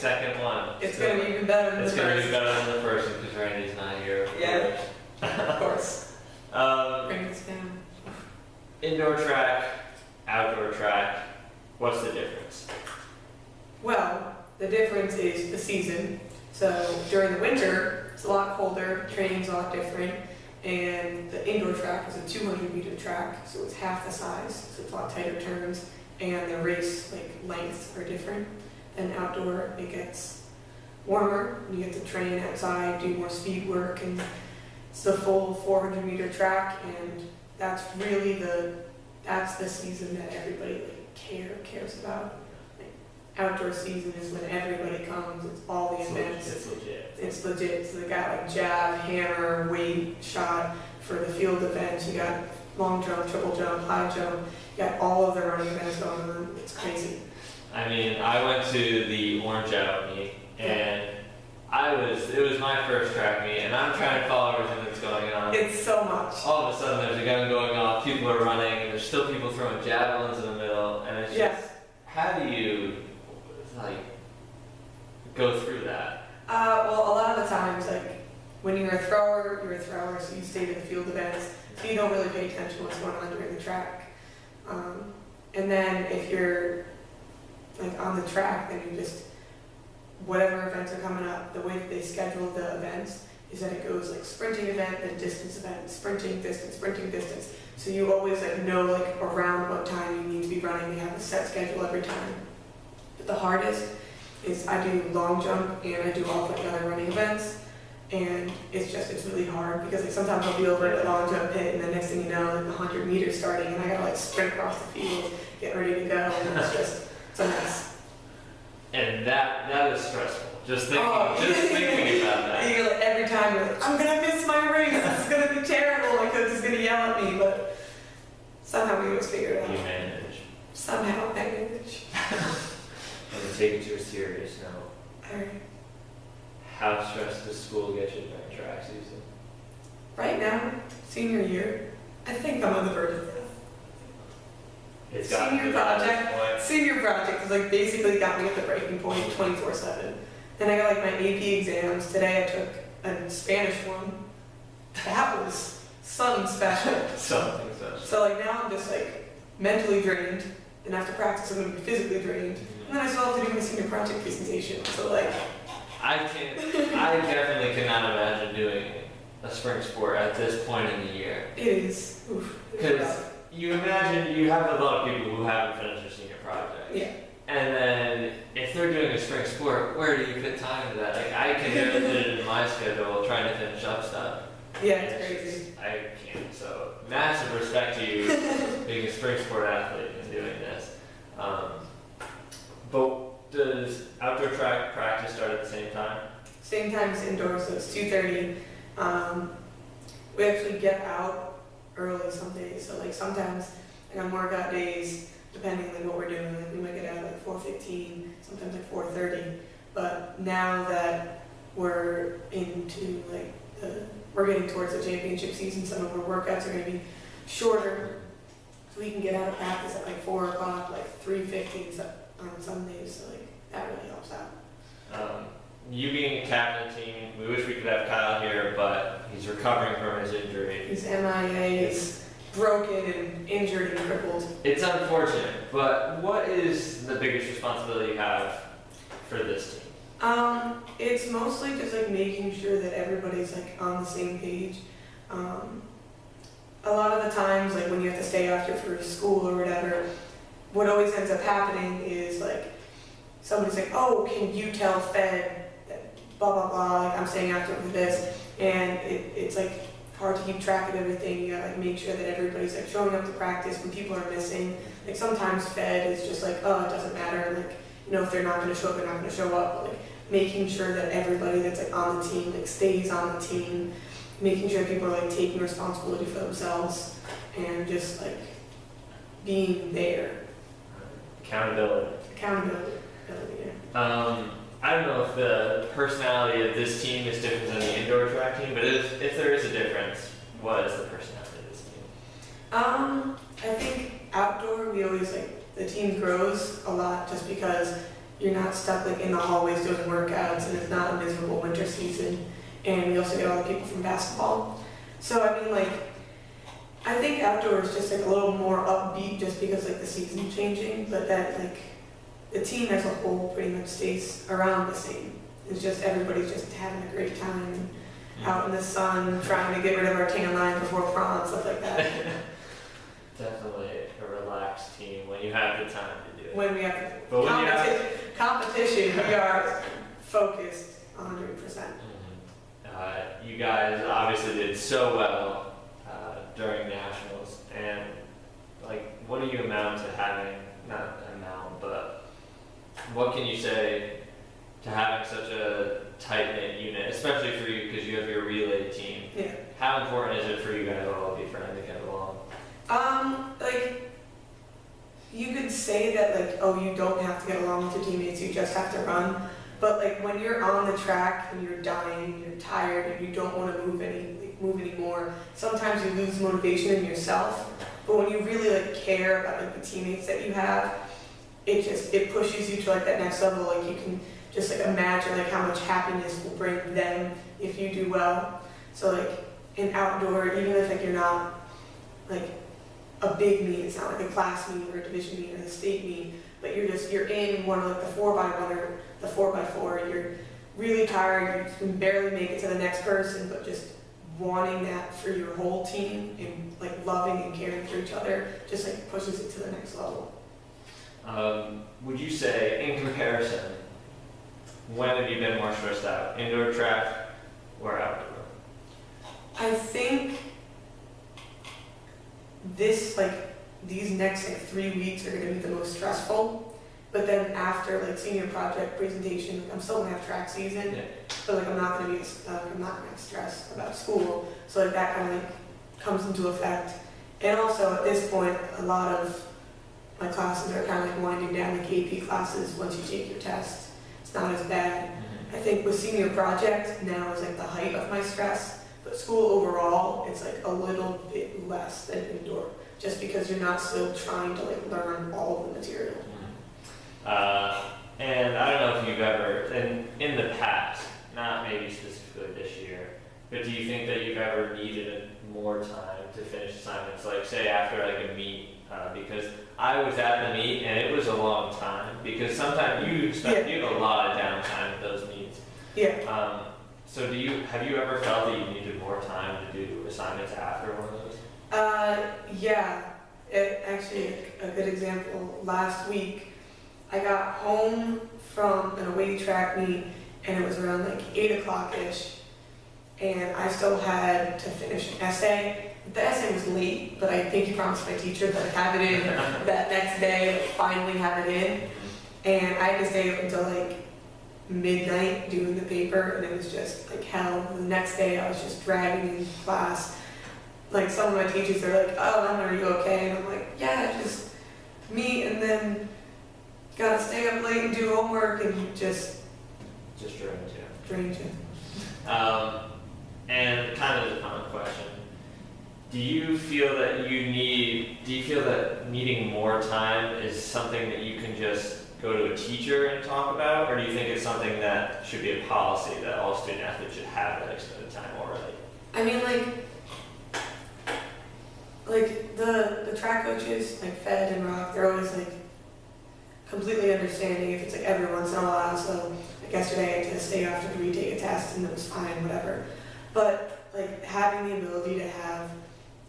second one. It's going to be even better than the It's first. going to be better than the first one because Randy's not here. Yeah, of course. Bring this down. Indoor track, outdoor track, what's the difference? Well, the difference is the season. So during the winter, it's a lot colder, training's a lot different, and the indoor track is a 200-meter track, so it's half the size, so it's a lot tighter turns, and the race lengths are different. And outdoor, it gets warmer, you get to train outside, do more speed work, and it's the full 400-meter track, and that's really that's the season that everybody cares about. Outdoor season is when everybody comes, it's all the events. It's legit. It's legit. So they got jab, hammer, weight, shot for the field events. You got long jump, triple jump, high jump. You got all of the running events going on. It's crazy. I mean, I went to the Orange Out meet, and it was my first track meet, and I'm trying to follow everything that's going on. It's so much. All of a sudden, there's a gun going off, people are running, and there's still people throwing javelins in the middle, and it's just, how do you, go through that? Well, a lot of the times, when you're a thrower, so you stay to the field events, so you don't really pay attention to what's going on during the track. And then if you're on the track, then you just, whatever events are coming up, the way that they schedule the events is that it goes sprinting event, then distance event, sprinting, distance. So you always know around what time you need to be running. They have a set schedule every time. But the hardest is I do long jump and I do all the other running events, and it's really hard because sometimes I'll be over at the long jump pit and the next thing you know, 100 meters starting and I gotta sprint across the field, get ready to go, and it's a mess. And that is stressful. Just thinking about that. You're every time you're I'm gonna miss my race. This is gonna be terrible. My coach is gonna yell at me, but somehow we always figure it out. You manage. Somehow I manage. And take it to a serious note. Alright. How stressed does school get you during track season? Right now, senior year, I think I'm on the verge of death. It's got Senior project is basically got me at the breaking point 24/7. Then I got my AP exams. Today I took a Spanish one. That was something special. Something special. So now I'm just mentally drained, and after practice I'm gonna be physically drained. And then I still have to do my senior project presentation. So I definitely cannot imagine doing a spring sport at this point in the year. it is. Because you imagine you have a lot of people who haven't finished their senior project. Yeah. And then if they're doing a spring sport, where do you fit time to that? I can barely fit it in my schedule trying to finish up stuff. Yeah, it's crazy. I can't. So massive respect to you being a spring sport athlete and doing this. But does outdoor track practice start at the same time? Same time as indoors, so it's 2:30. We actually get out early some days. So sometimes on workout days, depending on what we're doing, we might get out at 4:15, sometimes at 4:30. But now that we're into we're getting towards the championship season, some of our workouts are going to be shorter, so we can get out of practice at 4 o'clock, 3:50 on some days. So that really helps out. You being a captain of the team, we wish we could have Kyle here, but he's recovering from his injury. He's MIA, he's broken and injured and crippled. It's unfortunate, but what is the biggest responsibility you have for this team? It's mostly just making sure that everybody's on the same page. A lot of the times, when you have to stay after for school or whatever, what always ends up happening is somebody's oh, can you tell Fed that blah blah blah, I'm staying after for this, and it's hard to keep track of everything. You gotta make sure that everybody's showing up to practice when people are missing. Sometimes Fed is just oh, it doesn't matter, if they're not gonna show up, they're not gonna show up, but making sure that everybody that's on the team stays on the team, making sure people are taking responsibility for themselves and just being there. Accountability. I don't know if the personality of this team is different than the indoor track team, but if there is a difference, what is the personality of this team? I think outdoor, we always the team grows a lot just because you're not stuck like in the hallways doing workouts, and it's not a miserable winter season. And we also get all the people from basketball. So I mean, like, I think outdoor is just like a little more upbeat just because like the season's changing, but that like the team as a whole pretty much stays around the same. It's just everybody's just having a great time out in the sun, trying to get rid of our tan line before prom, stuff like that. Definitely a relaxed team when you have the time to do it. When we have But when you have competition, we are focused 100%. You guys obviously did so well during nationals, and like, what do you amount to having? Not amount, but what can you say to having such a tight-knit unit, especially for you because you have your relay team? Yeah. How important is it for you guys all to be friends to get along? Like, you could say that, like, oh, you don't have to get along with your teammates, you just have to run. But, like, when you're on the track and you're dying, you're tired, and you don't want to move anymore, sometimes you lose motivation in yourself. But when you really, like, care about, like, the teammates that you have, it pushes you to, like, that next level. Like, you can just, like, imagine, like, how much happiness will bring them if you do well. So, like, in outdoor, even if, like, you're not, like, a big meet, it's not like a class meet or a division meet or a state meet, but you're in one of like the 4x1 or the 4x4, you're really tired, you can barely make it to the next person, but just wanting that for your whole team and like loving and caring for each other just like pushes it to the next level. Would you say, in comparison, when have you been more stressed out, indoor track or outdoor? I think these next like 3 weeks are going to be the most stressful, but then after like senior project presentation, I'm still going to have track season, but like I'm not going to have stress about school, so like that kind of like comes into effect. And also at this point, a lot of my classes are kind of like winding down, like AP classes. Once you take your test, it's not as bad. I think with senior project now is like the height of my stress. But school overall, it's like a little bit less than indoor, just because you're not still trying to like learn all of the material. And I don't know if you've ever, in the past, not maybe specifically this year, but do you think that you've ever needed more time to finish assignments? Like say after like a meet, because I was at the meet and it was a long time, because sometimes you have a lot of downtime at those meets. Yeah. So have you ever felt that you needed more time to do assignments after one of those? Yeah. Actually, a good example, last week, I got home from an away track meet, and it was around like 8 o'clock-ish, and I still had to finish an essay. The essay was late, but I think he promised my teacher that I'd have it in that next day, finally have it in, and I had to stay up until like midnight doing the paper, and it was just like hell. The next day I was just dragging in class. Like some of my teachers are like, oh, Emma, are you okay? And I'm like, yeah, just meet and then gotta stay up late and do homework, and just drains you. And kind of a common question. Do you feel that needing more time is something that you can just go to a teacher and talk about, or do you think it's something that should be a policy that all student athletes should have that extended time already? I mean, like the track coaches, like Fed and Rock, they're always like completely understanding if it's like every once in a while. So like yesterday I had to stay after to retake a test and it was fine, whatever. But like having the ability to have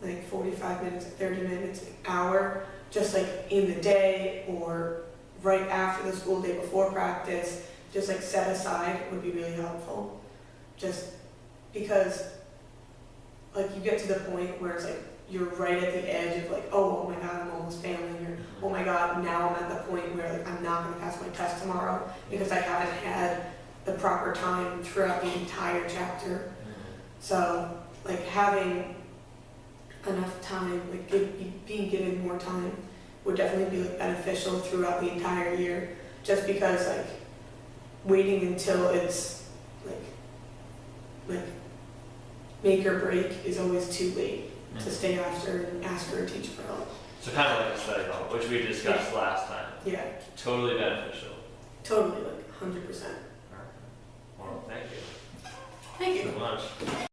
like 45 minutes, 30 minutes, an hour, just like in the day or right after the school day before practice, just like set aside would be really helpful. Just because like you get to the point where it's like you're right at the edge of like, oh my God, I'm almost failing, or oh my God, now I'm at the point where like I'm not going to pass my test tomorrow because I haven't had the proper time throughout the entire chapter. So like having enough time, like being given more time would definitely be like beneficial throughout the entire year, just because like waiting until it's like make or break is always too late to stay after and ask for a teacher for help. So kind of like a study hall, which we discussed last time. Yeah. Totally beneficial. Totally, like 100%. Well, thank you Thank you. so much.